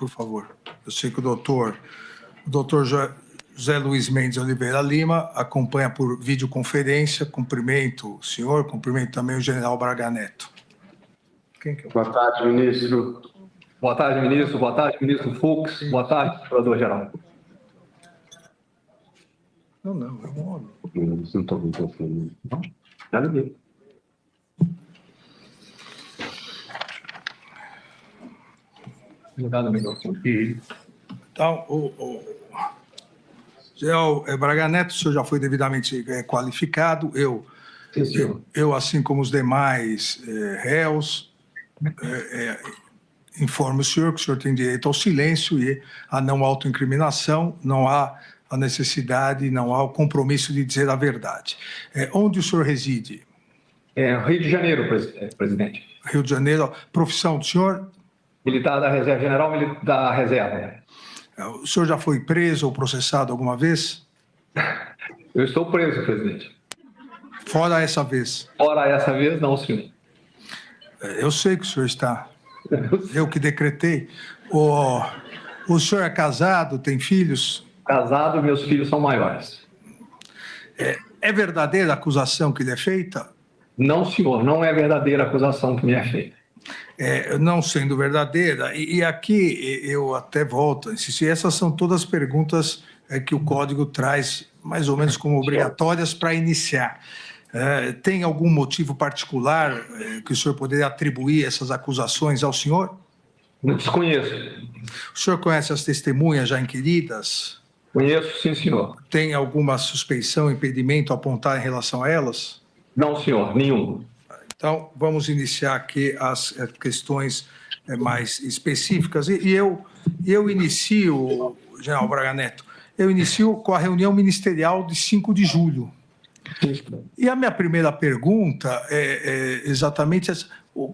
por favor. Eu sei que o doutor José Luiz Mendes Oliveira Lima acompanha por videoconferência. Cumprimento o senhor, cumprimento também o general Braga Neto. Boa tarde, ministro. Boa tarde, ministro. Boa tarde, ministro Fux. Boa tarde, procurador-geral. Não, é um homem. Não estou com telefone. Não? Já liguei. Ligado, microfone. Então, o general Braga Neto, o senhor já foi devidamente qualificado. Sim, senhor. Eu, assim como os demais réus, informo o senhor que o senhor tem direito ao silêncio e à não autoincriminação. Não há a necessidade, não há o compromisso de dizer a verdade. Onde o senhor reside? Rio de Janeiro, presidente. Rio de Janeiro. Profissão do senhor? Militar da Reserva, general da Reserva. O senhor já foi preso ou processado alguma vez? Eu estou preso, presidente. Fora essa vez? Fora essa vez, não, senhor. Eu sei que o senhor está. Eu que decretei. O senhor é casado, tem filhos? Casado, meus filhos são maiores. É verdadeira a acusação que lhe é feita? Não, senhor, não é verdadeira a acusação que me é feita. Não sendo verdadeira, e aqui eu até volto a insistir, essas são todas perguntas que o Código traz mais ou menos como obrigatórias para iniciar. Tem algum motivo particular que o senhor poderia atribuir essas acusações ao senhor? Desconheço. O senhor conhece as testemunhas já inquiridas? Conheço, sim, senhor. Tem alguma suspeição, impedimento a apontar em relação a elas? Não, senhor, nenhum. Então, vamos iniciar aqui as questões mais específicas. E eu inicio, general Braga Neto, eu inicio com a reunião ministerial de 5 de julho. E a minha primeira pergunta é exatamente essa.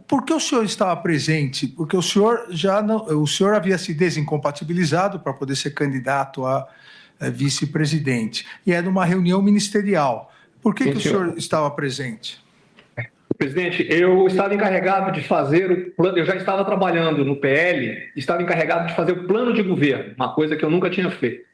Por que o senhor estava presente? Porque o senhor o senhor havia se desincompatibilizado para poder ser candidato a vice-presidente. E era uma reunião ministerial. Por que o senhor estava presente? Presidente, eu estava encarregado de fazer o plano, eu já estava trabalhando no PL, estava encarregado de fazer o plano de governo, uma coisa que eu nunca tinha feito.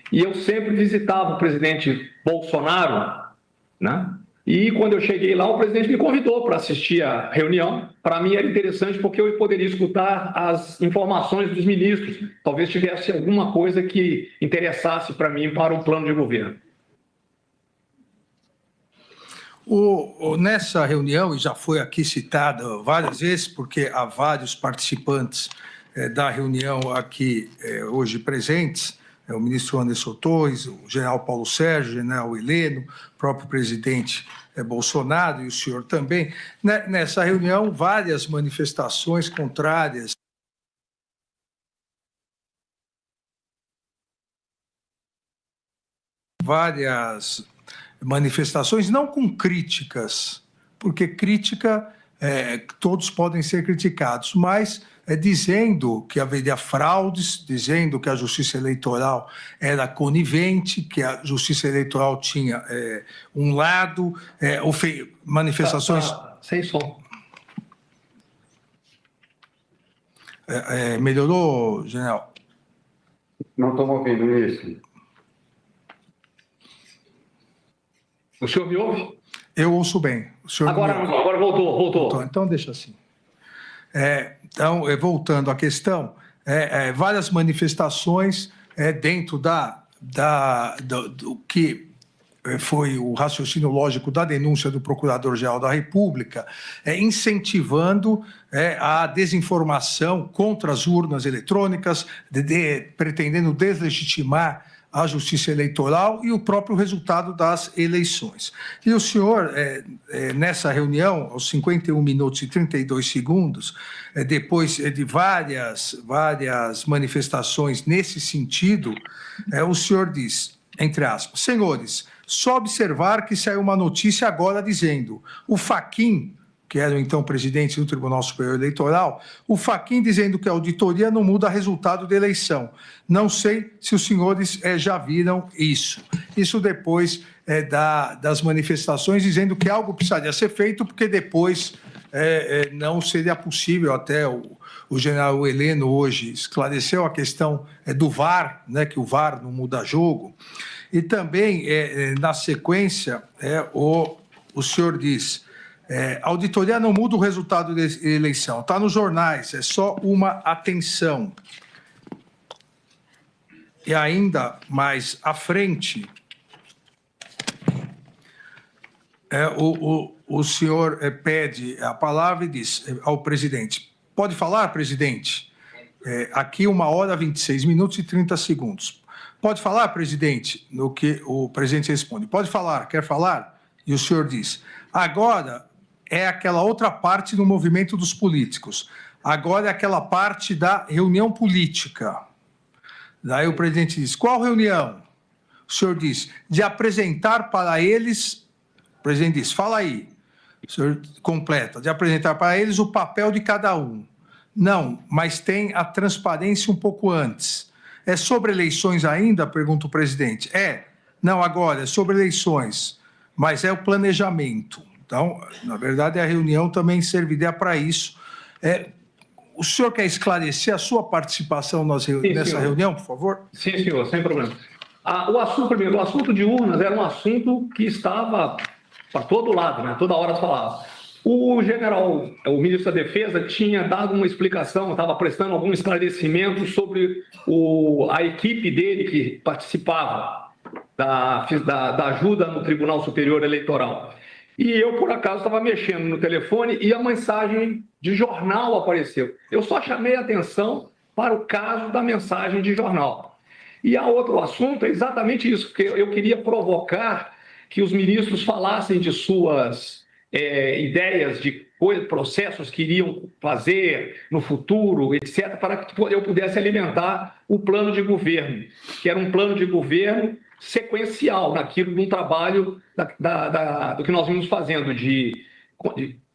E eu sempre visitava o presidente Bolsonaro, né? E quando eu cheguei lá, o presidente me convidou para assistir à reunião. Para mim era interessante porque eu poderia escutar as informações dos ministros. Talvez tivesse alguma coisa que interessasse para mim para o plano de governo. Nessa reunião, e já foi aqui citada várias vezes, porque há vários participantes da reunião aqui hoje presentes, o ministro Anderson Torres, o general Paulo Sérgio, o general Heleno, o próprio presidente Bolsonaro e o senhor também. Nessa reunião, várias manifestações contrárias manifestações, não com críticas, porque crítica, todos podem ser criticados, mas dizendo que haveria fraudes, dizendo que a Justiça Eleitoral era conivente, que a Justiça Eleitoral tinha um lado, manifestações... Sem som. Melhorou, general? Não estou ouvindo isso. O senhor me ouve? Eu ouço bem. O senhor agora voltou. Então, deixa assim. Então, voltando à questão, várias manifestações dentro do que foi o raciocínio lógico da denúncia do Procurador-Geral da República, incentivando a desinformação contra as urnas eletrônicas, pretendendo deslegitimar a Justiça Eleitoral e o próprio resultado das eleições. E o senhor, nessa reunião, aos 51 minutos e 32 segundos, depois de várias manifestações nesse sentido, o senhor diz, entre aspas, senhores, só observar que saiu uma notícia agora dizendo o Fachin, que era o então presidente do Tribunal Superior Eleitoral, o Fachin dizendo que a auditoria não muda resultado da eleição. Não sei se os senhores já viram isso. Isso depois das manifestações, dizendo que algo precisaria ser feito, porque depois não seria possível, até o general Heleno hoje esclareceu a questão do VAR, né, que o VAR não muda jogo, e também, na sequência, o senhor diz, a auditoria não muda o resultado da eleição, está nos jornais, é só uma atenção. E ainda mais à frente, o senhor pede a palavra e diz ao presidente, pode falar, presidente? Aqui 1h26 e 30 segundos. Pode falar, presidente? No que o presidente responde, pode falar, quer falar? E o senhor diz, agora é aquela outra parte do movimento dos políticos, agora é aquela parte da reunião política. Daí o presidente diz, qual reunião? O senhor diz, de apresentar para eles, o presidente diz, fala aí. O senhor completa, de apresentar para eles o papel de cada um. Não, mas tem a transparência um pouco antes. É sobre eleições ainda? Pergunta o presidente. Não, agora é sobre eleições, mas é o planejamento. Então, na verdade, a reunião também serviria para isso. O senhor quer esclarecer a sua participação nessa reunião, por favor? Sim, senhor, sem problema. O assunto de urnas era um assunto que estava para todo lado, né? Toda hora se falava. O ministro da Defesa, tinha dado uma explicação, estava prestando algum esclarecimento sobre a equipe dele que participava da ajuda no Tribunal Superior Eleitoral. E eu, por acaso, estava mexendo no telefone e a mensagem de jornal apareceu. Eu só chamei a atenção para o caso da mensagem de jornal. E a outro assunto é exatamente isso, porque eu queria provocar que os ministros falassem de suas ideias, de processos que iriam fazer no futuro, etc., para que eu pudesse alimentar o plano de governo, que era um plano de governo sequencial naquilo de um trabalho do que nós vimos fazendo de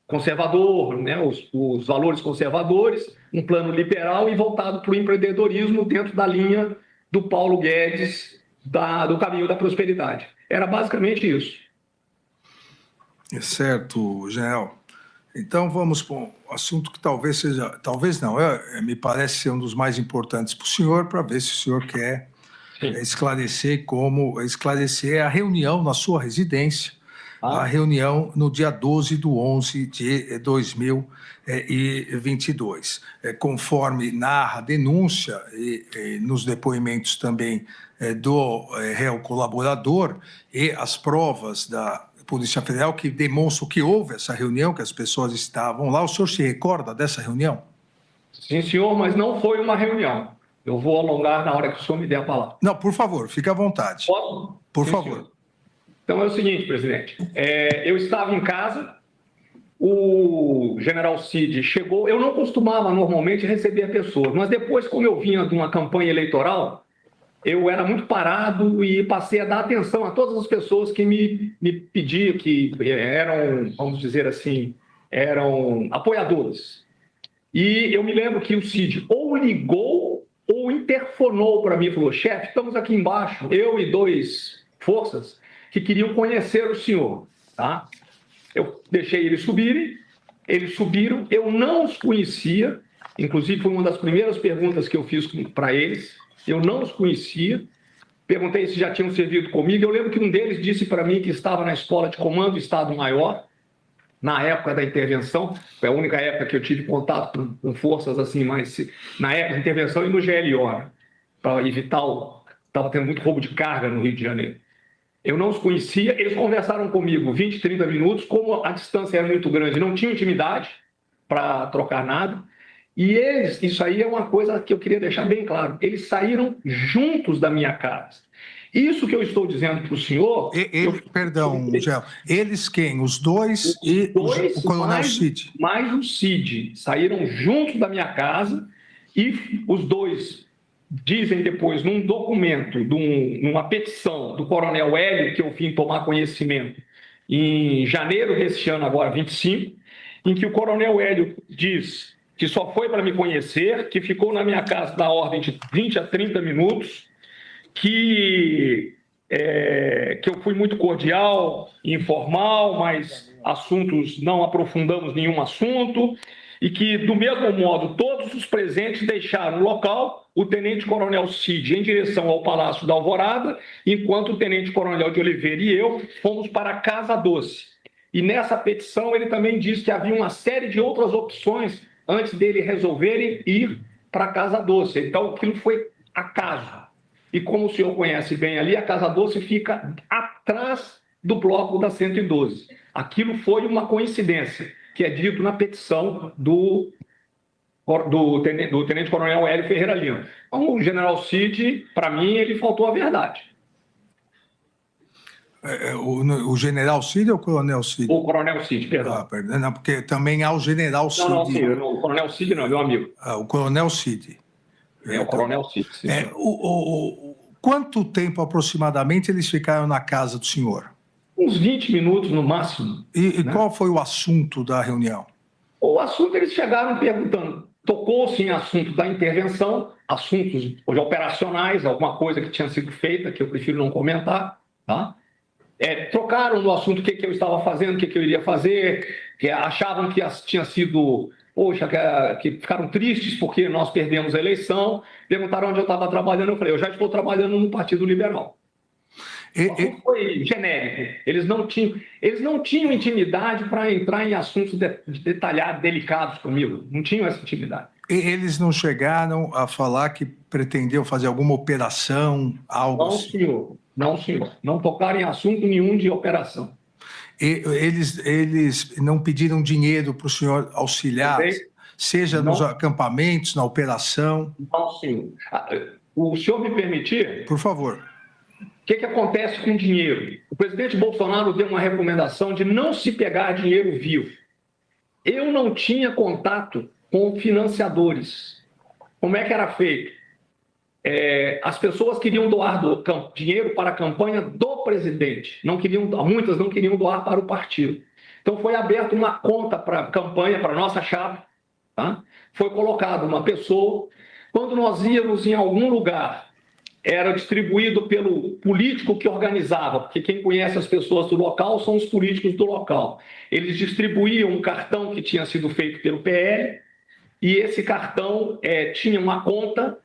conservador, né, os valores conservadores, um plano liberal e voltado para o empreendedorismo dentro da linha do Paulo Guedes, do caminho da prosperidade. Era basicamente isso. Certo, general. Então vamos para um assunto que talvez não, me parece ser um dos mais importantes para o senhor, para ver se o senhor quer esclarecer a reunião na sua residência, a reunião no dia 12/11 de 2022. Conforme narra a denúncia e nos depoimentos também do réu colaborador e as provas da Polícia Federal que demonstram que houve essa reunião, que as pessoas estavam lá. O senhor se recorda dessa reunião? Sim, senhor, mas não foi uma reunião. Eu vou alongar na hora que o senhor me der a palavra. Não, por favor, fique à vontade. Posso? Por Sim, favor. Senhor. Então é o seguinte, presidente. Eu estava em casa, o general Cid chegou. Eu não costumava normalmente receber pessoas, mas depois, como eu vinha de uma campanha eleitoral, eu era muito parado e passei a dar atenção a todas as pessoas que me pediam, que eram, vamos dizer assim, eram apoiadores. E eu me lembro que o Cid ou ligou ou interfonou para mim e falou, chefe, estamos aqui embaixo, eu e 2 forças que queriam conhecer o senhor, tá? Eu deixei eles subiram, eu não os conhecia, inclusive foi uma das primeiras perguntas que eu fiz para eles, eu não os conhecia, perguntei se já tinham servido comigo, eu lembro que um deles disse para mim que estava na Escola de Comando do Estado-Maior, na época da intervenção, foi a única época que eu tive contato com forças assim, mas na época da intervenção e no GLO, né, para evitar estava tendo muito roubo de carga no Rio de Janeiro. Eu não os conhecia, eles conversaram comigo 20, 30 minutos, como a distância era muito grande, não tinha intimidade para trocar nada, e isso aí é uma coisa que eu queria deixar bem claro, eles saíram juntos da minha casa. Isso que eu estou dizendo para o senhor... Perdão, Gel. Eles quem? Os dois e o coronel Cid? Mais o Cid. Saíram juntos da minha casa e os dois dizem depois, num documento, numa petição do coronel Hélio, que eu vim tomar conhecimento em janeiro deste ano, agora 25, em que o coronel Hélio diz que só foi para me conhecer, que ficou na minha casa na ordem de 20 a 30 minutos, que que eu fui muito cordial, informal, mas assuntos, não aprofundamos nenhum assunto, e que, do mesmo modo, todos os presentes deixaram o local, o tenente-coronel Cid em direção ao Palácio da Alvorada, enquanto o tenente-coronel de Oliveira e eu fomos para a Casa Doce. E nessa petição ele também disse que havia uma série de outras opções antes dele resolverem ir para a Casa Doce. Então, aquilo foi acaso. E como o senhor conhece bem ali, a Casa Doce fica atrás do bloco da 112. Aquilo foi uma coincidência, que é dito na petição do tenente-coronel Hélio Ferreira Lima. Então, o general Cid, para mim, ele faltou a verdade. O general Cid ou o coronel Cid? O coronel Cid, perdão. Não, porque também há o general Cid. Não, sim, o coronel Cid não, meu amigo. O coronel Cid. O coronel Cid, sim. Quanto tempo aproximadamente eles ficaram na casa do senhor? Uns 20 minutos no máximo. E qual foi o assunto da reunião? O assunto, eles chegaram perguntando, tocou-se em assunto da intervenção, assuntos operacionais, alguma coisa que tinha sido feita, que eu prefiro não comentar, tá? Trocaram no assunto o que eu estava fazendo, o que eu iria fazer, que achavam que tinha sido, que ficaram tristes porque nós perdemos a eleição, perguntaram onde eu estava trabalhando, eu falei, eu já estou trabalhando no Partido Liberal. Foi genérico. Eles não tinham intimidade para entrar em assuntos detalhados, delicados comigo. Não tinham essa intimidade. Eles não chegaram a falar que pretendiam fazer alguma operação, algo não, assim? Senhor. Não, senhor. Não tocaram em assunto nenhum de operação. Eles não pediram dinheiro para o senhor auxiliar, seja nos acampamentos, na operação? Não, senhor. O senhor me permitir? Por favor. O que acontece com dinheiro? O presidente Bolsonaro deu uma recomendação de não se pegar dinheiro vivo. Eu não tinha contato com financiadores. Como é que era feito? As pessoas queriam doar dinheiro para a campanha do presidente. Muitas não queriam doar para o partido. Então foi aberta uma conta para a campanha, para a nossa chapa. Tá? Foi colocada uma pessoa. Quando nós íamos em algum lugar, era distribuído pelo político que organizava, porque quem conhece as pessoas do local são os políticos do local. Eles distribuíam um cartão que tinha sido feito pelo PL, e esse cartão tinha uma conta,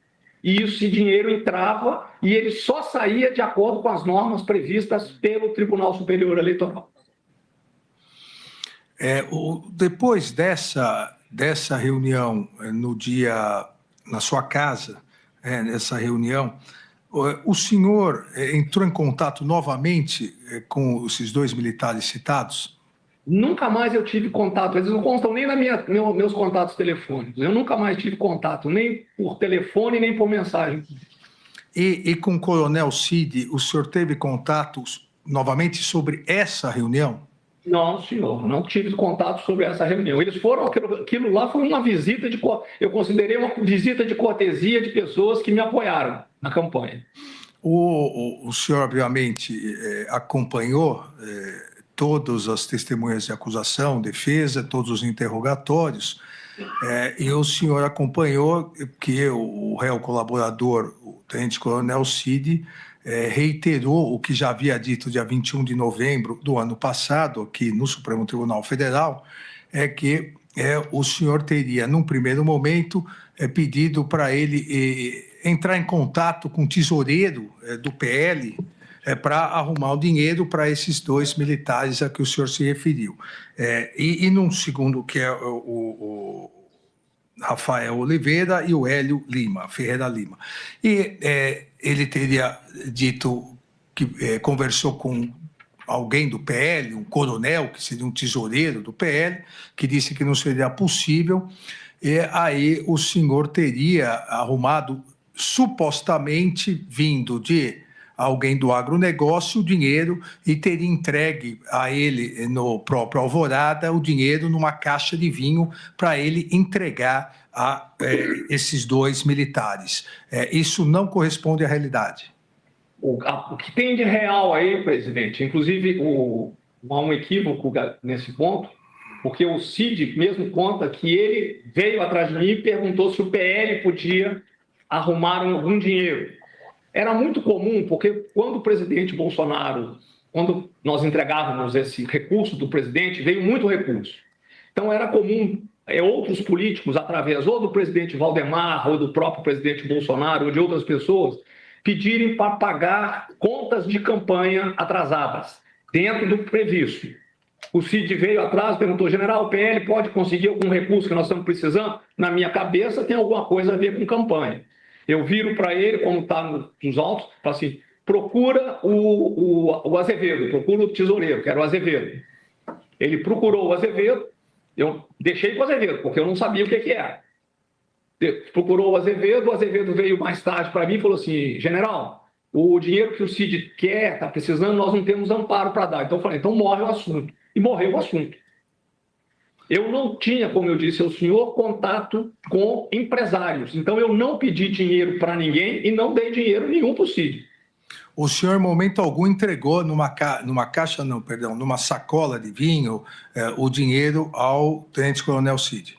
e esse dinheiro entrava, e ele só saía de acordo com as normas previstas pelo Tribunal Superior Eleitoral. Depois dessa reunião, na sua casa, nessa reunião, o senhor entrou em contato novamente com esses dois militares citados? Nunca mais eu tive contato, eles não constam nem nos meus contatos telefônicos. Eu nunca mais tive contato, nem por telefone, nem por mensagem. E com o coronel Cid, o senhor teve contatos novamente sobre essa reunião? Não, senhor, não tive contato sobre essa reunião. Eles foram, aquilo lá foi uma visita eu considerei uma visita de cortesia de pessoas que me apoiaram na campanha. O senhor, obviamente, acompanhou todas as testemunhas de acusação, defesa, todos os interrogatórios, e o senhor acompanhou que o réu colaborador, o tenente-coronel Cid, reiterou o que já havia dito dia 21 de novembro do ano passado, aqui no Supremo Tribunal Federal, que o senhor teria, num primeiro momento, pedido para ele entrar em contato com o tesoureiro do PL para arrumar o dinheiro para esses dois militares a que o senhor se referiu. E num segundo, que é o Rafael Oliveira e o Hélio Ferreira Lima. E ele teria dito que conversou com alguém do PL, um coronel, que seria um tesoureiro do PL, que disse que não seria possível, e aí o senhor teria arrumado, supostamente vindo de alguém do agronegócio, o dinheiro, e teria entregue a ele, no próprio Alvorada, o dinheiro numa caixa de vinho para ele entregar a esses dois militares. Isso não corresponde à realidade. O que tem de real aí, presidente, inclusive há um equívoco nesse ponto, porque o Cid mesmo conta que ele veio atrás de mim e perguntou se o PL podia arrumar algum dinheiro. era muito comum, porque quando o presidente Bolsonaro, quando nós entregávamos esse recurso do presidente, veio muito recurso. Então, era comum outros políticos, através ou do presidente Valdemar, ou do próprio presidente Bolsonaro, ou de outras pessoas, pedirem para pagar contas de campanha atrasadas, dentro do previsto. O Cid veio atrás, perguntou, general, o PL pode conseguir algum recurso que nós estamos precisando? Na minha cabeça, tem alguma coisa a ver com campanha. Eu viro para ele, como está nos autos, falo assim, procura o Azevedo, procura o tesoureiro, que era o Azevedo. Ele procurou o Azevedo, eu deixei para o Azevedo, porque eu não sabia o que era. Procurou o Azevedo veio mais tarde para mim e falou assim, general, o dinheiro que o Cid quer, está precisando, nós não temos amparo para dar. Então eu falei, então morre o assunto. E morreu o assunto. Eu não tinha, como eu disse ao senhor, contato com empresários. Então eu não pedi dinheiro para ninguém e não dei dinheiro nenhum para o Cid. O senhor, em momento algum, entregou numa sacola de vinho, o dinheiro ao tenente-coronel Cid?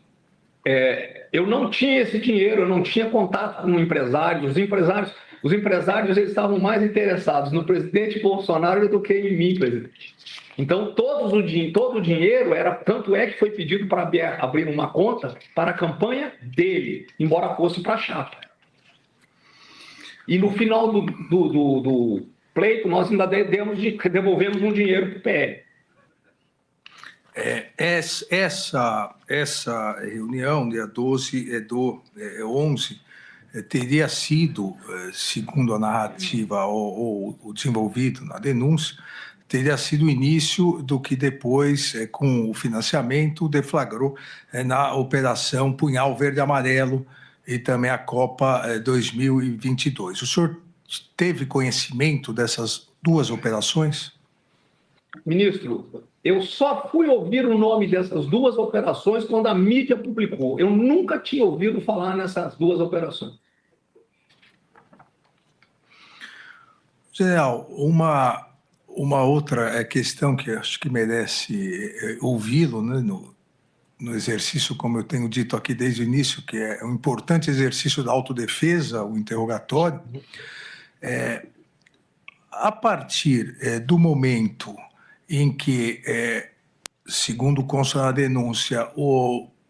Eu não tinha esse dinheiro, eu não tinha contato com empresários. Os empresários eles estavam mais interessados no presidente Bolsonaro do que em mim, presidente. Então, todo o dinheiro era, tanto é que foi pedido para abrir uma conta para a campanha dele, embora fosse para a chapa. E no final do pleito, nós ainda devolvemos um dinheiro para o PL. Essa reunião, dia 11, teria sido, segundo a narrativa ou desenvolvido na denúncia, teria sido o início do que depois, com o financiamento, deflagrou na Operação Punhal Verde e Amarelo e também a Copa 2022. O senhor teve conhecimento dessas duas operações? Ministro, eu só fui ouvir o nome dessas duas operações quando a mídia publicou. Eu nunca tinha ouvido falar nessas duas operações. General, uma outra questão que acho que merece ouvi-lo, né, no exercício, como eu tenho dito aqui desde o início, que é um importante exercício da autodefesa, o interrogatório, a partir do momento em que, segundo consta na denúncia,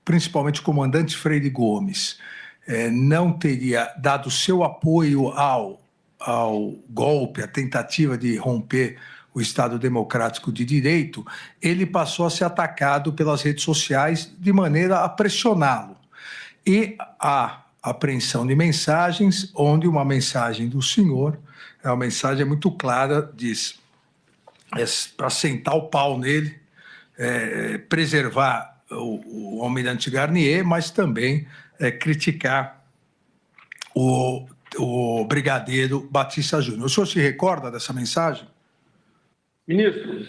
principalmente o comandante Freire Gomes não teria dado seu apoio ao golpe, à tentativa de romper o Estado Democrático de Direito, ele passou a ser atacado pelas redes sociais de maneira a pressioná-lo. E a apreensão de mensagens, onde uma mensagem do senhor, uma mensagem muito clara, diz para sentar o pau nele, preservar o almirante Garnier, mas também criticar o brigadeiro Batista Júnior. O senhor se recorda dessa mensagem? Ministro,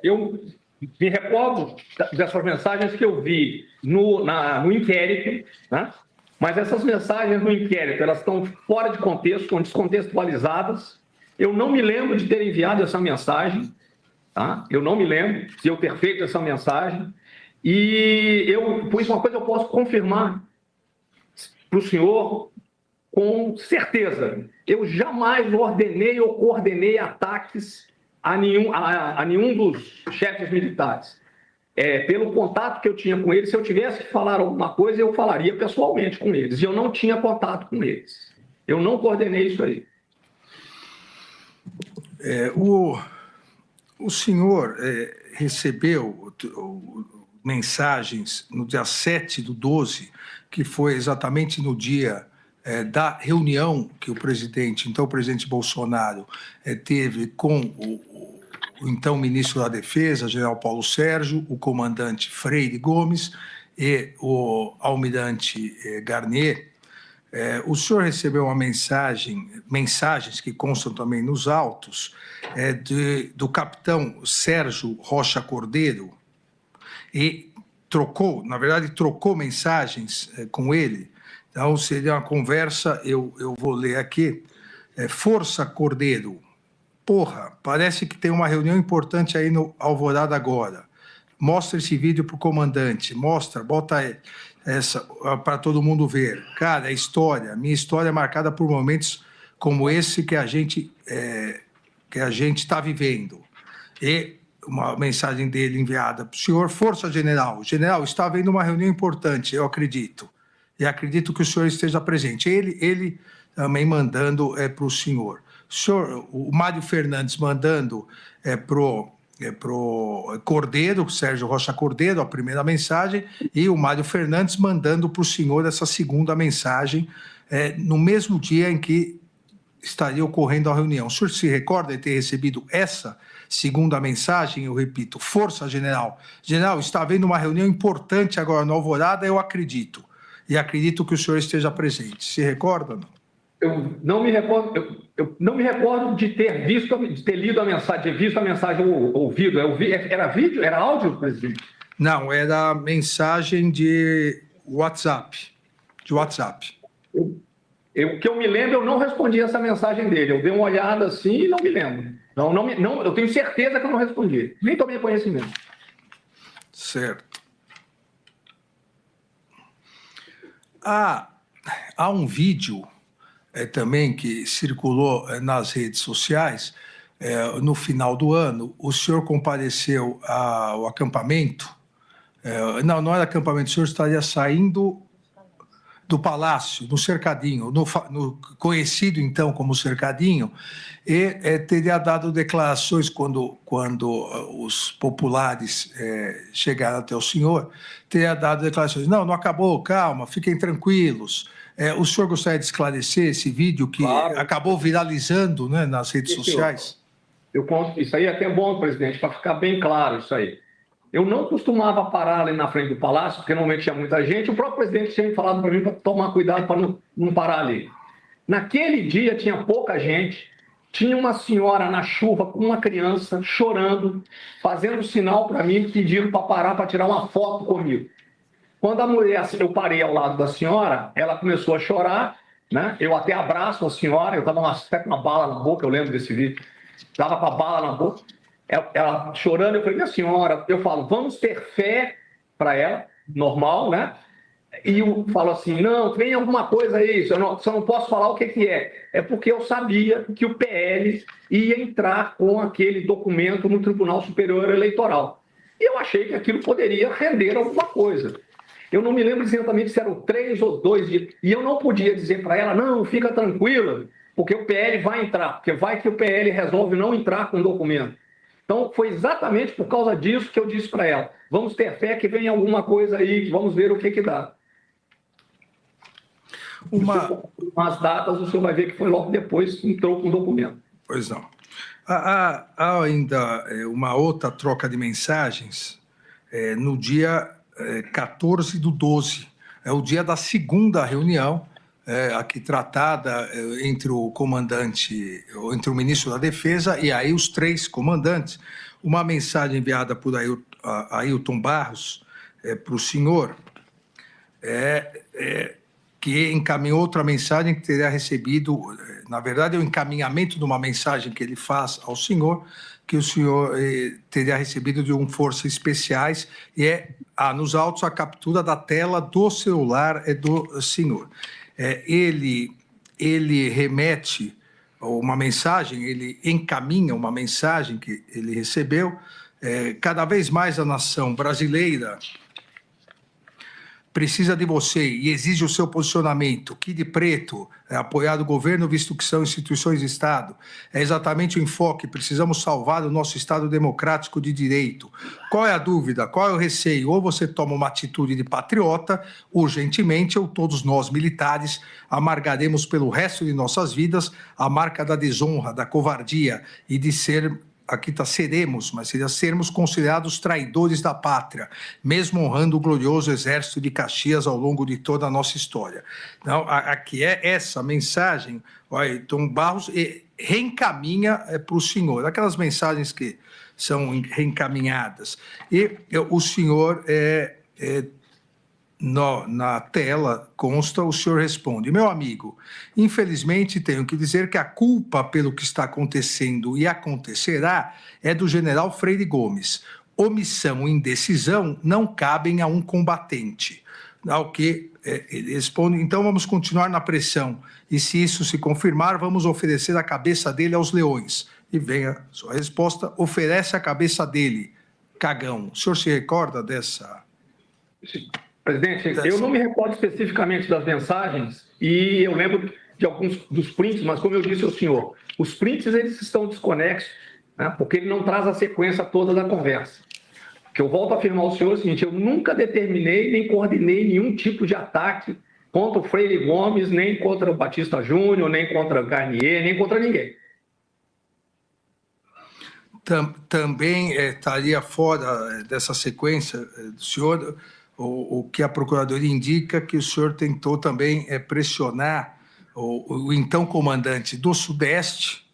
eu me recordo dessas mensagens que eu vi no inquérito, né? Mas essas mensagens no inquérito, elas estão fora de contexto, estão descontextualizadas. Eu não me lembro de ter enviado essa mensagem, tá? Eu não me lembro de eu ter feito essa mensagem. E por isso, uma coisa eu posso confirmar para o senhor com certeza. Eu jamais ordenei ou coordenei ataques a nenhum dos chefes militares. Pelo contato que eu tinha com eles, se eu tivesse que falar alguma coisa, eu falaria pessoalmente com eles. E eu não tinha contato com eles. Eu não coordenei isso aí. O senhor recebeu mensagens no dia 7/12, que foi exatamente no dia da reunião que o presidente Bolsonaro teve com o então ministro da Defesa, general Paulo Sérgio, o comandante Freire Gomes e o almirante Garnier. O senhor recebeu mensagens que constam também nos autos, do capitão Sérgio Rocha Cordeiro, e trocou mensagens com ele. Então, seria uma conversa, eu vou ler aqui. Força, Cordeiro. Porra, parece que tem uma reunião importante aí no Alvorada agora. Mostra esse vídeo para o comandante. Bota essa para todo mundo ver. Cara, minha história é marcada por momentos como esse que a gente está vivendo. E uma mensagem dele enviada para o senhor: Força General. General, está havendo uma reunião importante, eu acredito. E acredito que o senhor esteja presente. Ele também mandando para o senhor. O Mário Fernandes mandando para o Cordeiro, Sérgio Rocha Cordeiro, a primeira mensagem, e o Mário Fernandes mandando para o senhor essa segunda mensagem, no mesmo dia em que estaria ocorrendo a reunião. O senhor se recorda de ter recebido essa segunda mensagem? Eu repito: Força General. General, está havendo uma reunião importante agora no Alvorada, eu acredito. E acredito que o senhor esteja presente. Se recorda, não? Eu não me recordo, eu não me recordo de ter visto, de ter lido a mensagem, de ter visto a mensagem ou ouvido. Era vídeo? Era áudio, presidente? Não, era mensagem de WhatsApp. De WhatsApp. O que eu me lembro, eu não respondi essa mensagem dele. Eu dei uma olhada assim e não me lembro. Não, eu tenho certeza que eu não respondi. Nem tomei conhecimento. Certo. Há um vídeo também que circulou nas redes sociais. No final do ano, o senhor compareceu ao acampamento. Não era acampamento, o senhor estaria saindo do Palácio, no Cercadinho, no conhecido então como Cercadinho, e teria dado declarações quando os populares chegaram até o senhor, teria dado declarações: não acabou, calma, fiquem tranquilos. O senhor gostaria de esclarecer esse vídeo que acabou viralizando, né, nas redes sociais? Isso aí é até bom, presidente, para ficar bem claro isso aí. Eu não costumava parar ali na frente do Palácio, porque normalmente tinha muita gente. O próprio presidente tinha falado para mim para tomar cuidado para não parar ali. Naquele dia tinha pouca gente, tinha uma senhora na chuva com uma criança chorando, fazendo sinal para mim, pedindo para parar para tirar uma foto comigo. Quando eu parei ao lado da senhora, ela começou a chorar, né? Eu até abraço a senhora, eu estava até com uma bala na boca, eu lembro desse vídeo, estava com a bala na boca. Ela chorando, eu falei: minha senhora, eu falo, vamos ter fé para ela, normal, né? E eu falo assim: não, tem alguma coisa aí, só não posso falar o que é. É porque eu sabia que o PL ia entrar com aquele documento no Tribunal Superior Eleitoral. E eu achei que aquilo poderia render alguma coisa. Eu não me lembro exatamente se eram 3 ou 2 dias. E eu não podia dizer para ela: não, fica tranquila, porque o PL vai entrar, porque vai que o PL resolve não entrar com o documento. Então, foi exatamente por causa disso que eu disse para ela: vamos ter fé que vem alguma coisa aí, vamos ver o que dá. As datas, o senhor vai ver que foi logo depois que entrou com o documento. Pois não. Há ainda uma outra troca de mensagens no dia 14/12. É o dia da segunda reunião, aqui tratada entre o comandante, entre o ministro da Defesa e aí os 3 comandantes. Uma mensagem enviada por Ailton Barros para o senhor, que encaminhou outra mensagem que teria recebido, na verdade é o encaminhamento de uma mensagem que ele faz ao senhor, que o senhor teria recebido de Forças Especiais, e nos autos a captura da tela do celular do senhor. Ele remete uma mensagem, ele encaminha uma mensagem que ele recebeu. Cada vez mais a nação brasileira precisa de você e exige o seu posicionamento. Que de preto é apoiar o governo, visto que são instituições de Estado. É exatamente o enfoque. Precisamos salvar o nosso Estado democrático de direito. Qual é a dúvida? Qual é o receio? Ou você toma uma atitude de patriota, urgentemente, ou todos nós, militares, amargaremos pelo resto de nossas vidas a marca da desonra, da covardia e de ser... Aqui está seremos, mas seria sermos considerados traidores da pátria, mesmo honrando o glorioso exército de Caxias ao longo de toda a nossa história. Então, aqui é essa mensagem, o Ailton Barros reencaminha para o senhor, aquelas mensagens que são reencaminhadas. E o senhor, na tela, consta, o senhor responde: meu amigo, infelizmente tenho que dizer que a culpa pelo que está acontecendo e acontecerá é do general Freire Gomes. Omissão e indecisão não cabem a um combatente. ao que ele responde: então vamos continuar na pressão, e se isso se confirmar, vamos oferecer a cabeça dele aos leões. E vem a sua resposta: oferece a cabeça dele, cagão. O senhor se recorda dessa? Sim. Presidente, eu não me recordo especificamente das mensagens e eu lembro de alguns dos prints, mas como eu disse ao senhor, os prints eles estão desconexos, né, porque ele não traz a sequência toda da conversa. O que eu volto a afirmar ao senhor é o seguinte: eu nunca determinei nem coordenei nenhum tipo de ataque contra o Freire Gomes, nem contra o Batista Júnior, nem contra Garnier, nem contra ninguém. Também estaria fora dessa sequência do senhor o que a Procuradoria indica, que o senhor tentou também pressionar o então comandante do Sudeste,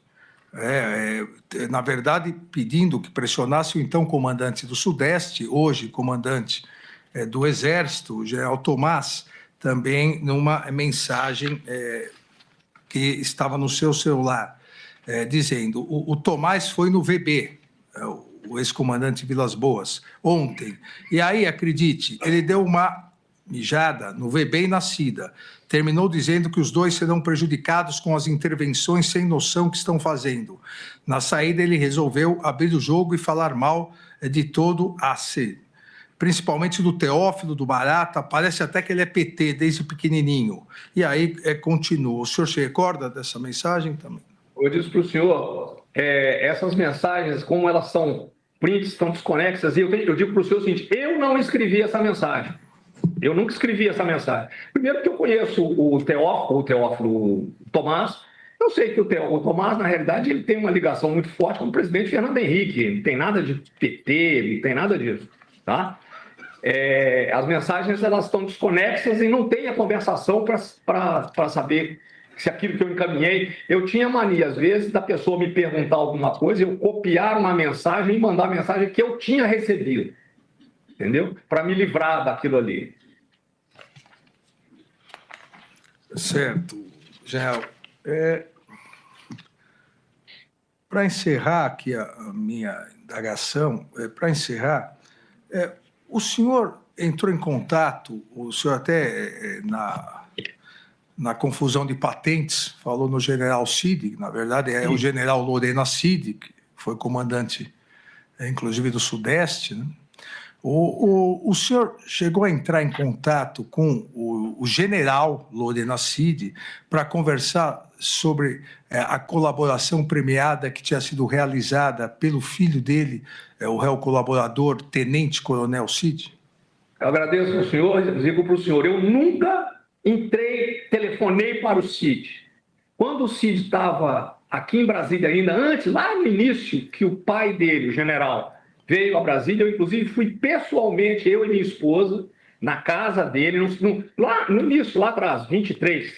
na verdade, pedindo que pressionasse o então comandante do Sudeste, hoje comandante do Exército, o general Tomás, também numa mensagem que estava no seu celular, dizendo: o Tomás foi no VB, o ex-comandante Vilas Boas, ontem. E aí, acredite, ele deu uma mijada no VB e na CIDA. Terminou dizendo que os dois serão prejudicados com as intervenções sem noção que estão fazendo. Na saída, ele resolveu abrir o jogo e falar mal de todo a AC, principalmente do Teófilo, do Barata. Parece até que ele é PT desde pequenininho. E aí continua. O senhor se recorda dessa mensagem também? Eu disse para o senhor, essas mensagens, como elas são prints, estão desconexas, e eu digo para o senhor o seguinte: eu não escrevi essa mensagem. Eu nunca escrevi essa mensagem. Primeiro que eu conheço o Teófilo Tomás. Eu sei que o Tomás, na realidade, ele tem uma ligação muito forte com o presidente Fernando Henrique. Não tem nada de PT, não tem nada disso, tá? As mensagens, elas estão desconexas e não tem a conversação para saber se aquilo que eu encaminhei. Eu tinha mania, às vezes, da pessoa me perguntar alguma coisa, eu copiar uma mensagem e mandar a mensagem que eu tinha recebido, entendeu? Para me livrar daquilo ali. Certo, general. Para encerrar aqui a minha indagação, o senhor entrou em contato, o senhor até na confusão de patentes falou no general Cid, que na verdade é o general Lorena Cid, que foi comandante, inclusive, do Sudeste, né? O senhor chegou a entrar em contato com o general Lorena Cid para conversar sobre a colaboração premiada que tinha sido realizada pelo filho dele, o réu colaborador, Tenente Coronel Cid? Eu agradeço ao senhor, digo para o senhor, eu nunca telefonei para o Cid. Quando o Cid estava aqui em Brasília ainda, antes, lá no início, que o pai dele, o general, veio a Brasília, eu inclusive fui pessoalmente, eu e minha esposa, na casa dele, lá no início, lá atrás, 23.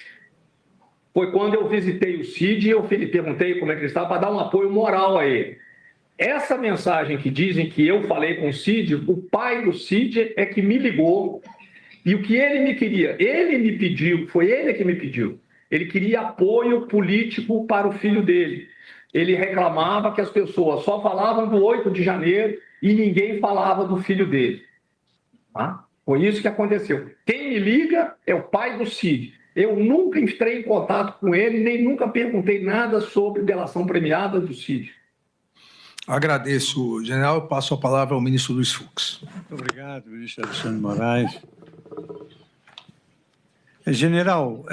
Foi quando eu visitei o Cid e eu perguntei como é que ele estava, para dar um apoio moral a ele. Essa mensagem que dizem que eu falei com o Cid, o pai do Cid é que me ligou. E o que ele me queria? Ele me pediu, foi ele que me pediu. Ele queria apoio político para o filho dele. Ele reclamava que as pessoas só falavam do 8 de janeiro e ninguém falava do filho dele. Tá? Foi isso que aconteceu. Quem me liga é o pai do Cid. Eu nunca entrei em contato com ele, nem nunca perguntei nada sobre delação premiada do Cid. Agradeço, general. Eu passo a palavra ao ministro Luiz Fux. Muito obrigado, ministro Alexandre Moraes. General,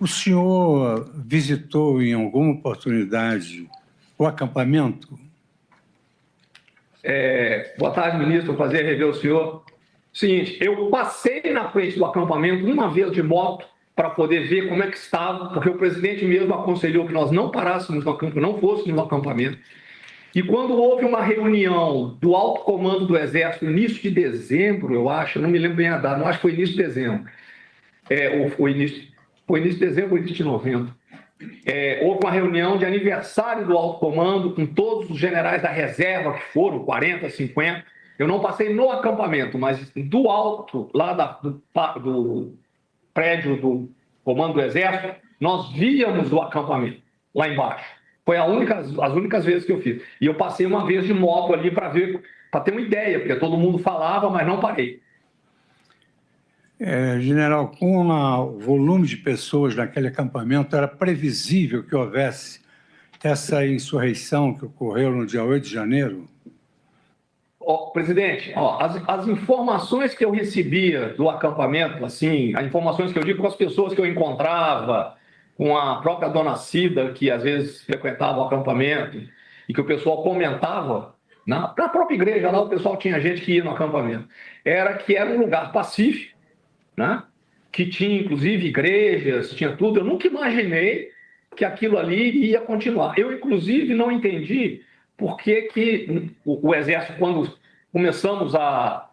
o senhor visitou em alguma oportunidade o acampamento? Boa tarde, ministro. É um prazer rever o senhor. Seguinte, eu passei na frente do acampamento uma vez de moto para poder ver como é que estava, porque o presidente mesmo aconselhou que nós não parássemos no acampamento, não fôssemos no acampamento. E quando houve uma reunião do alto comando do Exército, início de dezembro, eu acho, não me lembro bem a data, não acho que foi início de dezembro. Foi início de dezembro ou início de novembro. Houve uma reunião de aniversário do alto comando com todos os generais da reserva, que foram 40, 50. Eu não passei no acampamento, mas do alto, lá do prédio do comando do Exército, nós víamos o acampamento, lá embaixo. Foi as únicas vezes que eu fiz. E eu passei uma vez de moto ali para ver, para ter uma ideia, porque todo mundo falava, mas não parei. General, com o volume de pessoas naquele acampamento, era previsível que houvesse essa insurreição que ocorreu no dia 8 de janeiro? Presidente, as informações que eu recebia do acampamento, assim, as informações que eu digo com as pessoas que eu encontrava, com a própria dona Cida, que às vezes frequentava o acampamento, e que o pessoal comentava, na própria igreja lá o pessoal tinha gente que ia no acampamento, era que era um lugar pacífico, né? Que tinha inclusive igrejas, tinha tudo. Eu nunca imaginei que aquilo ali ia continuar. Eu, inclusive, não entendi por que o Exército, quando começamos a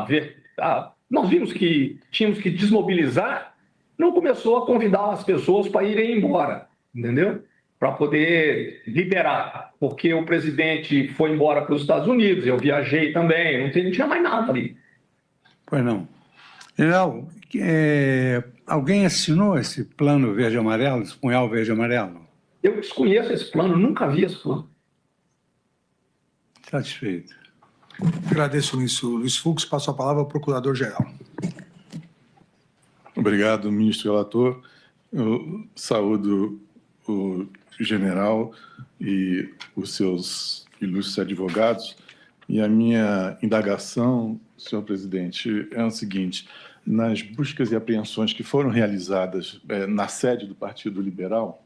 ver, nós vimos que tínhamos que desmobilizar, não começou a convidar as pessoas para irem embora, entendeu? Para poder liberar, porque o presidente foi embora para os Estados Unidos, eu viajei também, não tinha mais nada ali. Pois não. General, alguém assinou esse plano verde-amarelo, esse punhal verde-amarelo? Eu desconheço esse plano, nunca vi esse plano. Satisfeito. Agradeço, Luiz Fux. Passo a palavra ao Procurador-Geral. Obrigado, ministro relator. Eu saúdo o general e os seus ilustres advogados. E a minha indagação, senhor presidente, é o seguinte: nas buscas e apreensões que foram realizadas na sede do Partido Liberal,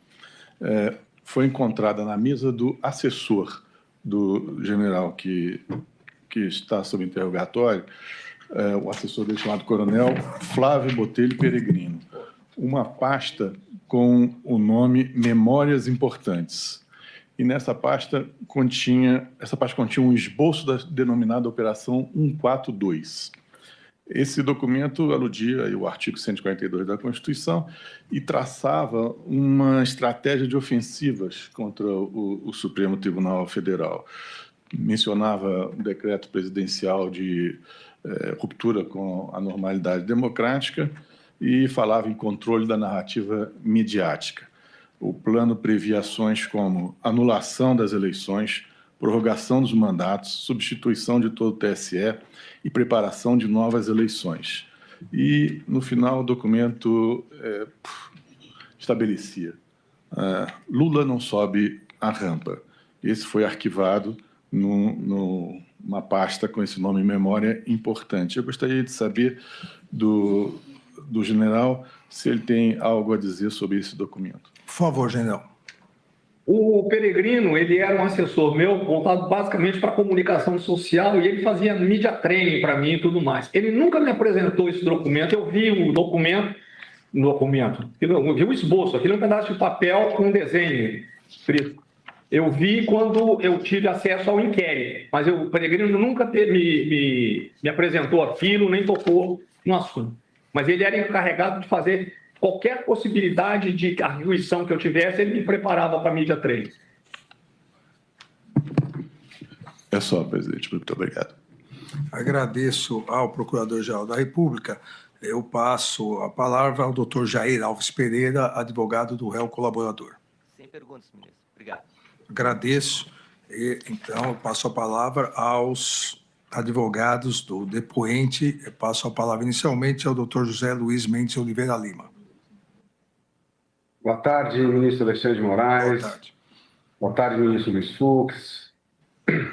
foi encontrada na mesa do assessor do general que está sob interrogatório, o assessor dele chamado Coronel Flávio Botelho Peregrino, uma pasta com o nome Memórias Importantes. E nessa pasta continha um esboço da denominada Operação 142. Esse documento aludia ao artigo 142 da Constituição e traçava uma estratégia de ofensivas contra o Supremo Tribunal Federal. Mencionava um decreto presidencial de ruptura com a normalidade democrática e falava em controle da narrativa midiática. O plano previa ações como anulação das eleições, prorrogação dos mandatos, substituição de todo o TSE e preparação de novas eleições. E, no final, o documento estabelecia: Lula não sobe a rampa. Esse foi arquivado numa pasta com esse nome Memória Importante. Eu gostaria de saber do general se ele tem algo a dizer sobre esse documento. Por favor, general. O Peregrino, ele era um assessor meu voltado basicamente para a comunicação social e ele fazia media training para mim e tudo mais. Ele nunca me apresentou esse documento. Eu vi o documento, eu vi o esboço, aquele é um pedaço de papel com um desenho escrito. Eu vi quando eu tive acesso ao inquérito, mas o Peregrino nunca me apresentou aquilo, nem tocou no assunto. Mas ele era encarregado de fazer qualquer possibilidade de arguição que eu tivesse, ele me preparava para a mídia 3. É só, presidente. Muito obrigado. Agradeço ao Procurador-Geral da República. Eu passo a palavra ao doutor Jair Alves Pereira, advogado do réu colaborador. Sem perguntas, ministro. Obrigado. Agradeço. Então, eu passo a palavra aos advogados do depoente. Eu passo a palavra inicialmente ao doutor José Luiz Mendes Oliveira Lima. Boa tarde, ministro Alexandre de Moraes. Boa tarde. Boa tarde, ministro Luiz Fux.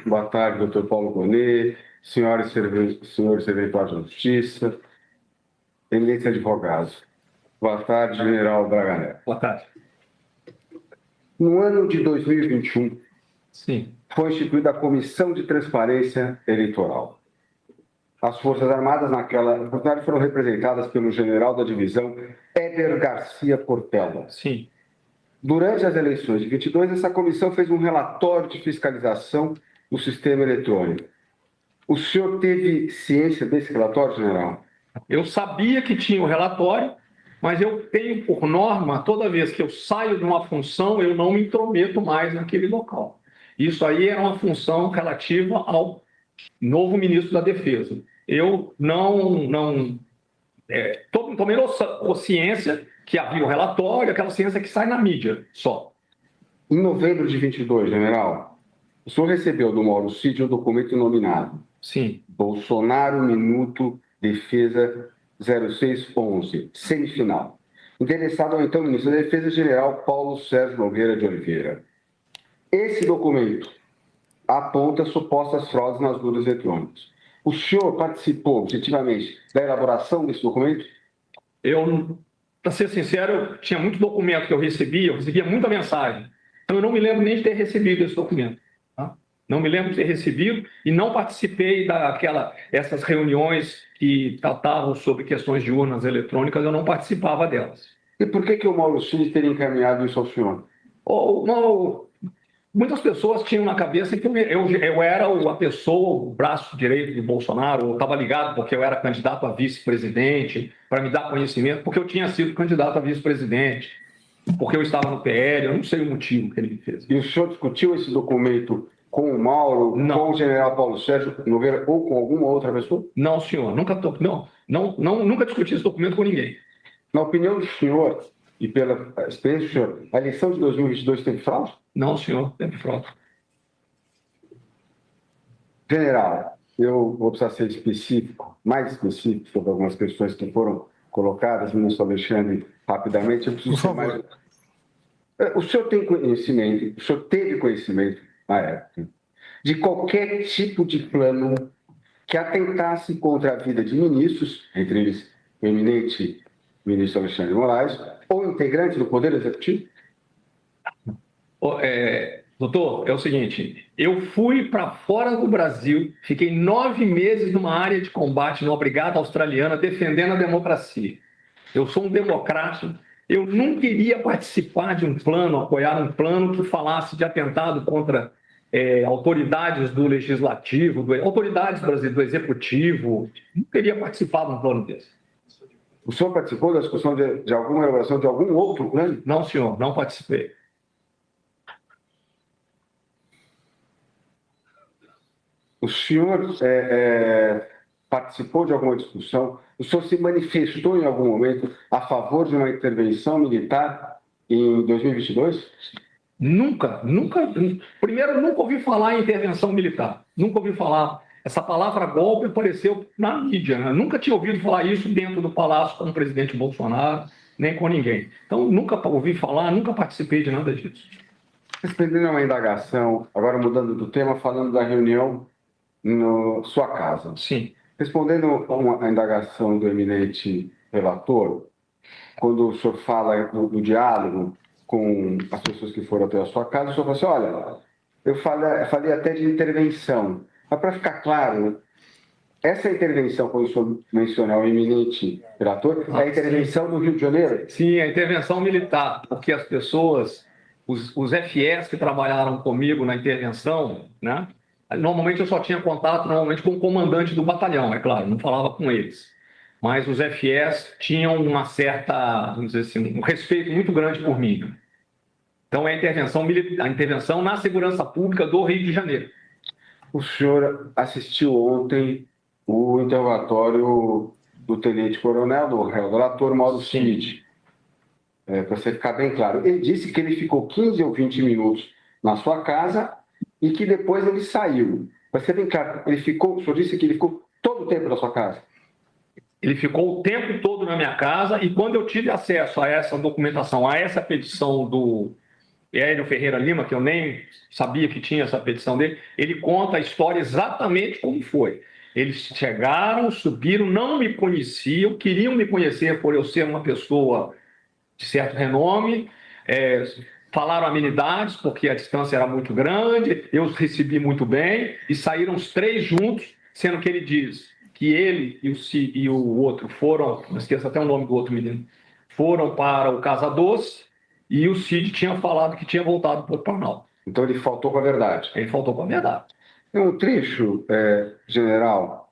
Boa tarde, doutor Paulo Gonet, senhores servidores da Justiça, eminentes advogados. Boa tarde, general Braga Neto. Boa tarde. No ano de 2021, Sim. foi instituída a Comissão de Transparência Eleitoral. As Forças Armadas naquela oportunidade foram representadas pelo general da divisão Éder Garcia Portela. Sim. Durante as eleições de 22, essa comissão fez um relatório de fiscalização do sistema eletrônico. O senhor teve ciência desse relatório, general? Eu sabia que tinha o relatório, mas eu tenho por norma, toda vez que eu saio de uma função, eu não me intrometo mais naquele local. Isso aí era uma função relativa ao novo ministro da Defesa. Eu tomei ciência que havia o relatório, aquela ciência que sai na mídia só. Em novembro de 22, general, o senhor recebeu do Mauro Cid um documento nominado. Sim. Bolsonaro Minuto Defesa 0611, semifinal. Interessado ao então ministro da Defesa, general Paulo Sérgio Nogueira de Oliveira. Esse documento aponta supostas fraudes nas urnas eletrônicas. O senhor participou, objetivamente, da elaboração desse documento? Para ser sincero, eu tinha muito documento que eu recebia muita mensagem. Então, eu não me lembro nem de ter recebido esse documento. Tá? Não me lembro de ter recebido e não participei essas reuniões que tratavam sobre questões de urnas eletrônicas, eu não participava delas. E por que o Mauro Cid teria encaminhado isso ao senhor? Muitas pessoas tinham na cabeça que eu era a pessoa, o braço direito de Bolsonaro, eu estava ligado porque eu era candidato a vice-presidente, para me dar conhecimento, porque eu tinha sido candidato a vice-presidente, porque eu estava no PL, eu não sei o motivo que ele fez. E o senhor discutiu esse documento com o Mauro, Não. com o general Paulo Sérgio Nogueira ou com alguma outra pessoa? Não, senhor, nunca discuti esse documento com ninguém. Na opinião do senhor e pela experiência do senhor, a eleição de 2022 teve fraude? Não, senhor, teve fraude. General, eu vou precisar ser específico, mais específico sobre algumas questões que foram colocadas, ministro Alexandre, rapidamente. Eu preciso ser mais... O senhor tem conhecimento, o senhor teve conhecimento, na época, de qualquer tipo de plano que atentasse contra a vida de ministros, entre eles o eminente ministro Alexandre de Moraes, ou integrantes do Poder Executivo? Doutor, é o seguinte, eu fui para fora do Brasil, fiquei 9 meses numa área de combate numa brigada australiana defendendo a democracia. Eu sou um democrata, eu não queria participar de um plano, apoiar um plano que falasse de atentado contra autoridades do legislativo, autoridades brasileiras, do executivo, não queria participar de um plano desse. O senhor participou da discussão de alguma elaboração de algum outro plano? Não, senhor, não participei. O senhor participou de alguma discussão? O senhor se manifestou em algum momento a favor de uma intervenção militar em 2022? Nunca. Primeiro, nunca ouvi falar em intervenção militar. Nunca ouvi falar. Essa palavra golpe apareceu na mídia. Né? Nunca tinha ouvido falar isso dentro do palácio com o presidente Bolsonaro, nem com ninguém. Então, nunca ouvi falar, nunca participei de nada disso. Respondendo a uma indagação, agora mudando do tema, falando da reunião na sua casa. Sim. Respondendo a uma indagação do eminente relator, quando o senhor fala do diálogo com as pessoas que foram até a sua casa, o senhor fala assim, olha, eu falei até de intervenção. Mas para ficar claro, essa intervenção, quando o senhor mencionar o eminente relator, é a intervenção no Rio de Janeiro? Sim, a intervenção militar, porque as pessoas, os FS que trabalharam comigo na intervenção, né? Normalmente eu só tinha contato com o comandante do batalhão, é claro, não falava com eles. Mas os FS tinham uma certa, vamos dizer assim, um respeito muito grande por mim. Então é a intervenção na segurança pública do Rio de Janeiro. O senhor assistiu ontem o interrogatório do tenente-coronel, do relator Mauro Cid. Para você ficar bem claro, ele disse que ele ficou 15 ou 20 minutos na sua casa e que depois ele saiu. Para ser bem claro, o senhor disse que ele ficou todo o tempo na sua casa? Ele ficou o tempo todo na minha casa e quando eu tive acesso a essa documentação, a essa petição do Hélio Ferreira Lima, que eu nem sabia que tinha essa petição dele, ele conta a história exatamente como foi. Eles chegaram, subiram, não me conheciam, queriam me conhecer por eu ser uma pessoa de certo renome, falaram amenidades, porque a distância era muito grande, eu os recebi muito bem, e saíram os 3 juntos, sendo que ele diz que ele e o outro foram, não esqueço até o nome do outro menino, foram para o Casa Doce, e o Cid tinha falado que tinha voltado para o Planalto. Então ele faltou com a verdade. Ele faltou com a verdade. Tem um trecho, general,